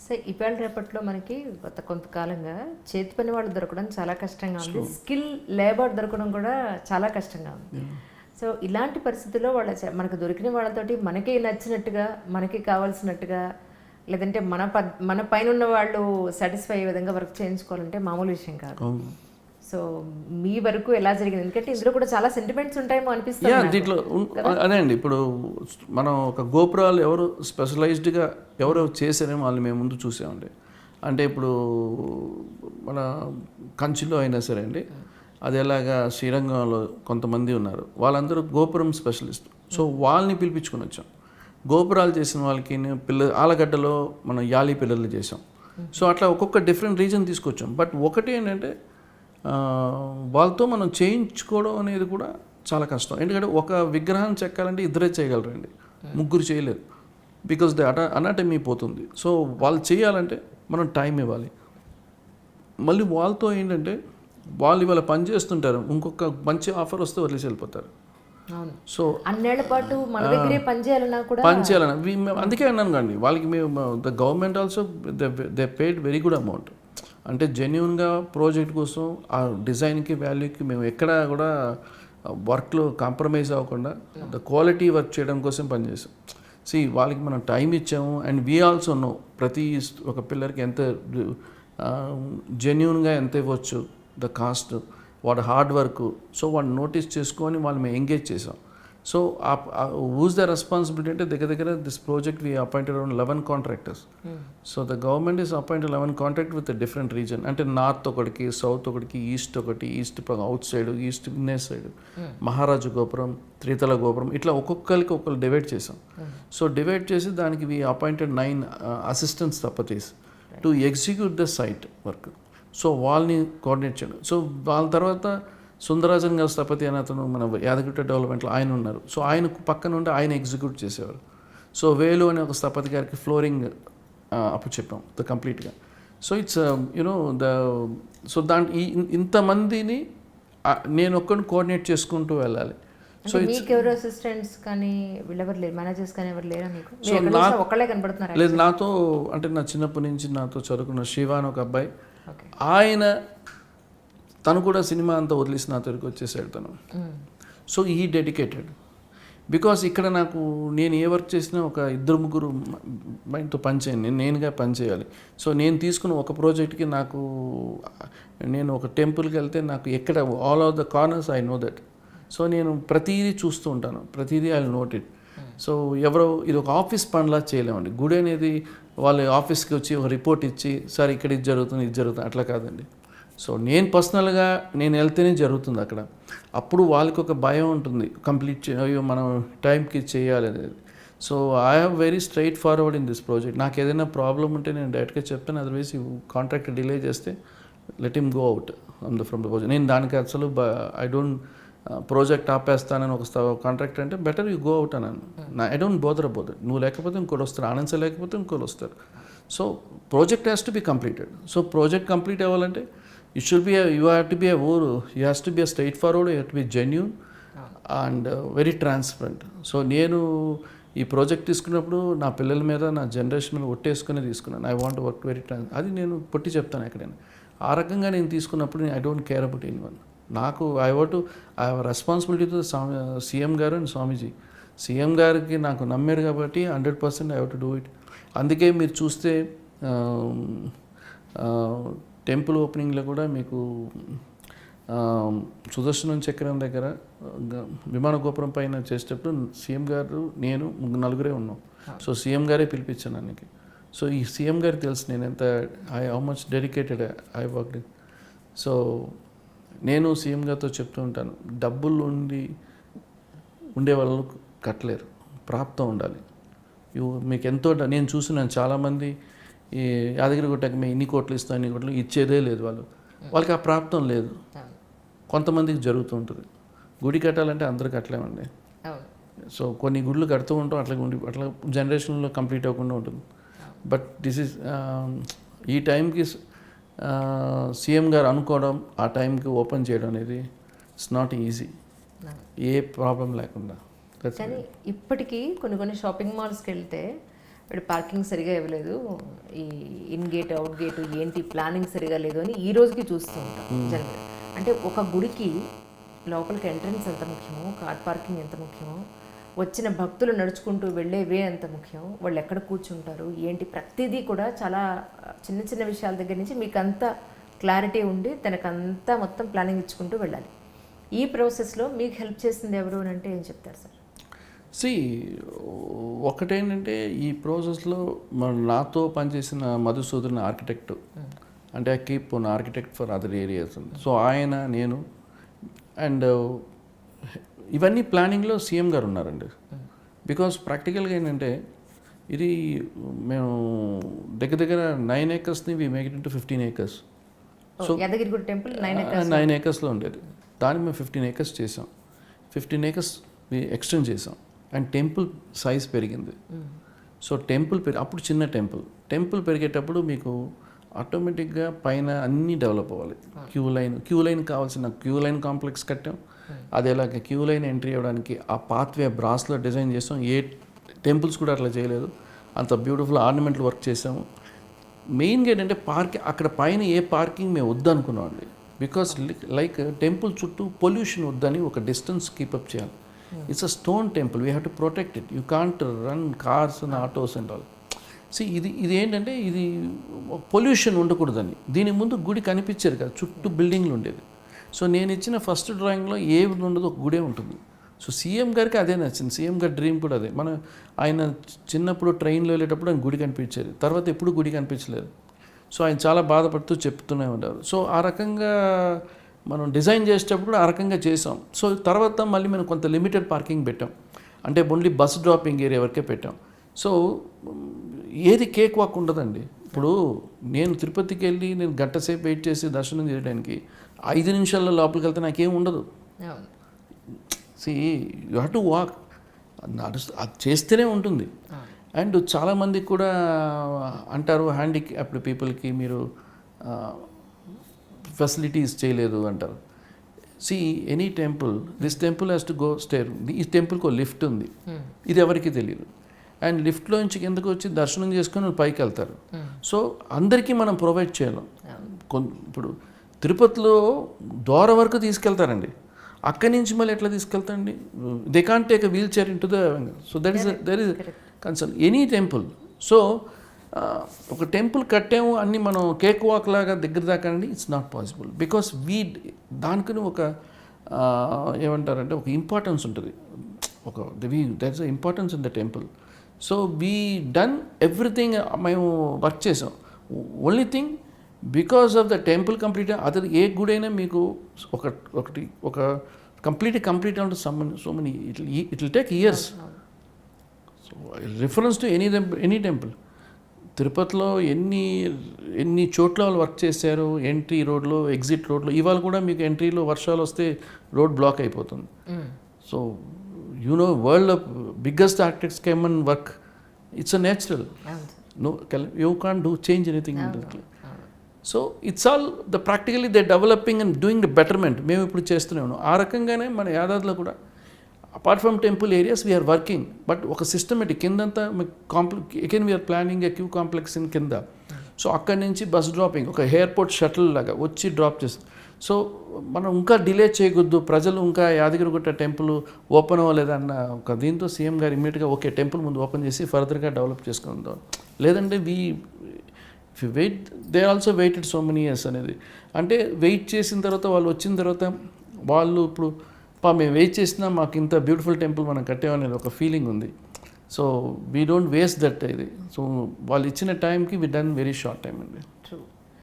So ఇవాళ రేపట్లో మనకి గత కొంతకాలంగా చేతి పని వాళ్ళు దొరకడం చాలా కష్టంగా ఉంది, స్కిల్ లేబర్ దొరకడం కూడా చాలా కష్టంగా ఉంది. సో ఇలాంటి పరిస్థితుల్లో మనకు దొరికిన వాళ్ళతోటి మనకి నచ్చినట్టుగా మనకి కావాల్సినట్టుగా లేదంటే మన పైన ఉన్న వాళ్ళు సాటిస్ఫై అయ్యే విధంగా వర్క్ చేయించుకోవాలంటే మామూలు విషయం కాదు. సో మీ వరకు ఎలా జరిగింది? ఎందుకంటే ఇందులో కూడా చాలా సెంటిమెంట్స్ ఉంటాయేమో అనిపిస్తుంది దీంట్లో. అదే అండి, ఇప్పుడు మనం ఒక గోపురాలు ఎవరు స్పెషలైజ్డ్గా ఎవరు చేశారేమో వాళ్ళు మేము ముందు చూసామండి. అంటే ఇప్పుడు మన కంచిలో అయినా సరే అండి, అది ఎలాగా శ్రీరంగంలో కొంతమంది ఉన్నారు, వాళ్ళందరూ గోపురం స్పెషలిస్ట్. సో వాళ్ళని పిలిపించుకొని వచ్చాం. గోపురాలు చేసిన వాళ్ళకి ఆలగడ్డలో మనం యాలి పిల్లలు చేసాం. సో అట్లా ఒక్కొక్క డిఫరెంట్ రీజన్ తీసుకొచ్చాం. బట్ ఒకటి ఏంటంటే వాళ్ళతో మనం చేయించుకోవడం అనేది కూడా చాలా కష్టం. ఎందుకంటే ఒక విగ్రహం చెక్కాలంటే ఇద్దరే చేయగలరండి, ముగ్గురు చేయలేరు. బికాస్ ద అనాటమీ పోతుంది. సో వాళ్ళు చేయాలంటే మనం టైం ఇవ్వాలి. మళ్ళీ వాళ్ళతో ఏంటంటే వాళ్ళు ఇవాళ పని చేస్తుంటారు, ఇంకొక మంచి ఆఫర్ వస్తే వదిలేసి వెళ్ళిపోతారు. సో అన్నేళ్ల పాటు మన దగ్గరే పనిచేయాలన్నా అందుకే అన్నాను కండి, వాళ్ళకి మేము the government also they paid very good amount. అంటే జెన్యున్గా ప్రాజెక్ట్ కోసం ఆ డిజైన్కి వాల్యూకి మేము ఎక్కడా కూడా వర్క్లో కాంప్రమైజ్ అవ్వకుండా ద క్వాలిటీ వర్క్ చేయడం కోసం పనిచేసాం. వాళ్ళకి మనం టైం ఇచ్చాము. అండ్ వీ ఆల్సో నో ప్రతి ఒక పిల్లర్కి ఎంత జెన్యున్గా ఎంత ఇవ్వచ్చు, ద కాస్ట్, వాడు హార్డ్ వర్క్. సో వాడు నోటీస్ చేసుకొని వాళ్ళు మేము ఎంగేజ్ చేసాం. సో హూజ్ ద రెస్పాన్సిబిలిటీ అంటే దగ్గర this project we appointed around 11 contractors. So the government is appointed 11 contract with different region. అంటే నార్త్ ఒకటికి, సౌత్ ఒకటికి, ఈస్ట్ ఒకటి, ఈస్ట్ అవుట్ సైడ్, ఈస్ట్ విన్నేస్ సైడ్, మహారాజు గోపురం, త్రితల గోపురం, ఇట్లా ఒక్కొక్కరికి ఒక్కరు డివైడ్ చేసాం. సో డివైడ్ చేసి దానికి వీ అపాయింటెడ్ 9 అసిస్టెంట్ స్థపతీస్ to execute the site work. So వాళ్ళని కోఆర్డినేట్ చేయడం. సో వాళ్ళ తర్వాత సుందరాజన్ గారు స్థపతి అని అతను మన యాదగిరిగుట్ట డెవలప్మెంట్లో ఆయన ఉన్నారు. సో ఆయన పక్కన ఉండి ఆయన ఎగ్జిక్యూట్ చేసేవారు. సో వేలు అనే ఒక స్థపతి గారికి ఫ్లోరింగ్ అప్పు చెప్పాం కంప్లీట్గా. సో ఇట్స్ యునో సో ఇంతమందిని నేను ఒక్కడిని కోఆర్డినేట్ చేసుకుంటూ వెళ్ళాలి. సో ఎవరు అసిస్టెంట్స్ కానీ వీళ్ళెవరు లేరు, మేనేజర్స్ కానీ ఎవరు లేరా మీకు? ఒక్కళ్ళే కనబడుతున్నారు? లేదు, నాతో అంటే నా చిన్నప్పటి నుంచి నాతో చదువుకున్న శివ అని ఒక అబ్బాయి, తను కూడా సినిమా అంతా వదిలేసి నా దగ్గరికి వచ్చేసాడు తను. సో ఈ డెడికేటెడ్ బికాస్ ఇక్కడ నేను ఏ వర్క్ చేసినా ఒక 2-3 మైండ్తో పనిచేయండి, నేనుగా పనిచేయాలి. సో నేను తీసుకున్న ఒక ప్రాజెక్ట్కి నేను ఒక టెంపుల్కి వెళ్తే నాకు ఎక్కడ all of the corners I know that. So నేను ప్రతిదీ చూస్తూ ఉంటాను, ప్రతిదీ ఐ నోట్ ఇట్. సో ఇది ఒక ఆఫీస్ పనిలా చేయలేమండి. గుడి అనేది వాళ్ళ ఆఫీస్కి వచ్చి ఒక రిపోర్ట్ ఇచ్చి సార్ ఇక్కడ ఇది జరుగుతుంది అట్లా కాదండి. సో నేను పర్సనల్గా నేను వెళ్తేనే జరుగుతుంది అక్కడ. అప్పుడు వాళ్ళకి ఒక భయం ఉంటుంది, అయ్యో మనం టైంకి చేయాలి అనేది. So I have very straight forward in this project. నాకు ఏదైనా ప్రాబ్లం ఉంటే నేను డైరెక్ట్గా చెప్తాను. అదర్వైజ్ కాంట్రాక్ట్ డిలే చేస్తే let him go out from the project. నేను దానికి అసలు ఐ డోంట్ ప్రాజెక్ట్ ఆపేస్తానని ఒక కాంట్రాక్ట్ అంటే బెటర్ యూ గో అవుట్ అన్నాను. I don't bother about it. నువ్వు లేకపోతే ఇంకోటి వస్తారు, ఆనంద్ లేకపోతే ఇంకోటి వస్తారు. So project has to be completed. So project complete అవ్వాలంటే you have to be a straightforward, you have to be genuine and very transparent. So నేను ఈ ప్రాజెక్ట్ తీసుకున్నప్పుడు నా పిల్లల మీద, నా జనరేషన్ మీద ఒట్టేసుకుని తీసుకున్నాను. ఐ వాంట్ వర్క్ వెరీ అది నేను పొట్టి చెప్తాను ఎక్కడైనా. ఆ రకంగా నేను తీసుకున్నప్పుడు I don't care about anyone. I have responsibility to CM గారు అండ్ స్వామీజీ. సీఎం గారికి నాకు నమ్మారు కాబట్టి 100% I have to do it. అందుకే మీరు చూస్తే టెంపుల్ ఓపెనింగ్లో కూడా మీకు సుదర్శనం చక్రం దగ్గర విమాన గోపురం పైన చేసేటప్పుడు సీఎం గారు, నేను, 4 ఉన్నాం. సో సీఎం గారే పిలిపించాను అన్నకి. సో ఈ సీఎం గారికి తెలుసు నేను ఎంత how much dedicated I work. So నేను సీఎం గారితో చెప్తూ ఉంటాను, డబ్బులు ఉండే వాళ్ళు కట్టలేరు, ప్రాప్తం ఉండాలి. మీకు ఎంతో నేను చూస్తున్నాను చాలామంది ఈ యాదగిరిగుట్టకి మేము ఇన్ని కోట్లు ఇస్తాం, ఇన్ని కోట్లు ఇచ్చేదే లేదు. వాళ్ళకి ఆ ప్రాప్తం లేదు. కొంతమందికి జరుగుతూ ఉంటుంది. గుడి కట్టాలంటే అందరూ కట్టలేమండి. సో కొన్ని గుళ్ళు కడుతూ ఉంటాం, అట్లా జనరేషన్లో కంప్లీట్ అవ్వకుండా ఉంటుంది. బట్ దిస్ ఈజ్ ఈ టైంకి సీఎం గారు అనుకోవడం, ఆ టైంకి ఓపెన్ చేయడం అనేది it's not easy, A problem లేకుండా. కానీ ఇప్పటికీ కొన్ని షాపింగ్ మాల్స్కి వెళ్తే వీడు పార్కింగ్ సరిగా ఇవ్వలేదు, ఈ ఇన్ గేట్ అవుట్ గేట్ ఏంటి ప్లానింగ్ సరిగా లేదు అని ఈ రోజుకి చూస్తూ ఉంటాం జనరల్. అంటే ఒక గుడికి లోపలికి ఎంట్రన్స్ ఎంత ముఖ్యమో, కార్ పార్కింగ్ ఎంత ముఖ్యమో, వచ్చిన భక్తులు నడుచుకుంటూ వెళ్ళే వే ఎంత ముఖ్యం, వాళ్ళు ఎక్కడ కూర్చుంటారు ఏంటి, ప్రతిదీ కూడా చాలా చిన్న చిన్న విషయాల దగ్గర నుంచి మీకు అంతా క్లారిటీ ఉండి తనకంతా మొత్తం ప్లానింగ్ ఇచ్చుకుంటూ వెళ్ళాలి. ఈ ప్రాసెస్లో మీకు హెల్ప్ చేసింది ఎవరు అని అంటే ఏం చెప్తారు సార్? ఒకటేంటంటే ఈ ప్రాసెస్లో నాతో పనిచేసిన మధుసూదన్ ఆర్కిటెక్ట్, అంటే I keep one architect for other areas ఉంది. సో ఆయన, నేను అండ్ ఇవన్నీ ప్లానింగ్లో సీఎం గారు ఉన్నారండి. బికాస్ ప్రాక్టికల్గా ఏంటంటే ఇది మేము దగ్గర 9 acres we make it into 15 acres. So Yadagirigutta temple 9 acresలో ఉండేది, దాన్ని మేము 15 acres చేసాం. 15 acres ఎక్స్టెండ్ చేసాం అండ్ టెంపుల్ సైజ్ పెరిగింది. సో టెంపుల్ అప్పుడు చిన్న టెంపుల్ పెరిగేటప్పుడు మీకు ఆటోమేటిక్గా పైన అన్నీ డెవలప్ అవ్వాలి. క్యూ లైన్ కావాల్సిన క్యూ లైన్ కాంప్లెక్స్ కట్టాం. అదేలాగా క్యూ లైన్ ఎంట్రీ అవ్వడానికి ఆ పాత్వే బ్రాస్లో డిజైన్ చేసాం. ఏ టెంపుల్స్ కూడా అట్లా చేయలేదు, అంత బ్యూటిఫుల్ ఆర్నమెంటల్ వర్క్ చేసాము. మెయిన్గా ఏంటంటే అక్కడ పైన ఏ పార్కింగ్ మేము వద్దనుకున్నాం అండి. బికాస్ లైక్ టెంపుల్ చుట్టూ పొల్యూషన్ వద్దని ఒక డిస్టెన్స్ కీపప్ చేయాలి. It's a stone temple, we have to protect it. You can't run cars and autos and all. ఇది ఏంటంటే ఇది పొల్యూషన్ ఉండకూడదని దీని ముందు గుడి కనిపించేది కదా, చుట్టూ బిల్డింగ్లు ఉండేది. సో నేను ఇచ్చిన ఫస్ట్ డ్రాయింగ్లో ఏది ఉండదు, ఒక గుడే ఉంటుంది. సో సీఎం గారికి అదే నచ్చింది, సీఎం గారి డ్రీమ్ కూడా అదే. ఆయన చిన్నప్పుడు ట్రైన్లో వెళ్ళేటప్పుడు ఆయన గుడి కనిపించేది, తర్వాత ఎప్పుడు గుడి కనిపించలేదు. సో ఆయన చాలా బాధపడుతూ చెప్తూనే ఉంటారు. సో ఆ రకంగా మనం డిజైన్ చేసేటప్పుడు కూడా ఆ రకంగా చేసాం. సో తర్వాత మళ్ళీ మనం కొంత లిమిటెడ్ పార్కింగ్ పెట్టాం, అంటే ఓన్లీ బస్ డ్రాపింగ్ ఏరియా వరకే పెట్టాం. సో ఏది కేక్ వాక్ ఉండదండి. ఇప్పుడు నేను తిరుపతికి వెళ్ళి నేను గంట సేపు వెయిట్ చేసి దర్శనం చేయడానికి 5 నిమిషాల్లో లోపలికి వెళ్తే నాకేం ఉండదు. యూ హ్యావ్ టు వాక్, అది చేస్తేనే ఉంటుంది. అండ్ చాలామందికి కూడా అంటారు హ్యాండిక్యాప్డ్ పీపుల్కి మీరు ఫెసిలిటీస్ చేయలేదు అంటారు. Any temple, this temple has to go stair. ఈ టెంపుల్కి ఒక లిఫ్ట్ ఉంది, ఇది ఎవరికి తెలియదు. అండ్ లిఫ్ట్లో నుంచి కిందకు వచ్చి దర్శనం చేసుకొని పైకి వెళ్తారు. సో అందరికీ మనం ప్రొవైడ్ చేయలేం. ఇప్పుడు తిరుపతిలో ద్వారం వరకు తీసుకెళ్తారండి, అక్కడి నుంచి మళ్ళీ ఎట్లా తీసుకెళ్తారండి? They can't take a wheelchair into the. So that is concern any temple. So ఒక టెంపుల్ కట్టాము అన్ని మనం కేక్ వాక్ లాగా దగ్గర దాకా అండి, ఇట్స్ నాట్ పాసిబుల్. బికాస్ దానికి ఒక ఏమంటారంటే ఒక ఇంపార్టెన్స్ ఉంటుంది, that's the importance in the temple. So we done everything, మేము వర్క్ చేసాం. Only thing because of the temple complete, other ఏ గుడైనా మీకు ఒక కంప్లీట్ అంటే so many it will take years. So reference to any temple, తిరుపతిలో ఎన్ని చోట్ల వాళ్ళు వర్క్ చేశారు. ఎంట్రీ రోడ్లో, ఎగ్జిట్ రోడ్లో, ఇవాళ కూడా మీకు ఎంట్రీలో వర్షాలు వస్తే రోడ్ బ్లాక్ అయిపోతుంది. So world biggest architects came and work. It's a natural, you can't do change anything. So it's all the practically they developing and doing the betterment. మేము ఇప్పుడు చేస్తూనే ఉన్నాం. ఆ రకంగానే మన యాదాద్రిలో కూడా apart from temple areas we are working, but ఒక సిస్టమేటిక్ కిందంతా again we are planning a queue complex in కింద. సో అక్కడి నుంచి బస్ డ్రాపింగ్, ఒక ఎయిర్పోర్ట్ షటిల్ లాగా వచ్చి డ్రాప్ చేస్తాం. సో మనం ఇంకా డిలే చేయకూడదు, ప్రజలు ఇంకా యాదగిరిగుట్ట టెంపుల్ ఓపెన్ అవ్వలేదన్న ఒక దీంతో సీఎం గారు ఇమ్మీడియట్గా ఓకే టెంపుల్ ముందు ఓపెన్ చేసి ఫర్దర్గా డెవలప్ చేసుకుందాం. లేదంటే wait, they also waited so many years అనేది. అంటే వెయిట్ చేసిన తర్వాత వాళ్ళు వచ్చిన తర్వాత వాళ్ళు ఇప్పుడు మేము వెయిట్ చేసినా మాకు ఇంత బ్యూటిఫుల్ టెంపుల్ మనం కట్టామనేది ఒక ఫీలింగ్ ఉంది. So we don't waste that ఇది. సో వాళ్ళు ఇచ్చిన టైంకి we done very short time అండి. ట్రూ.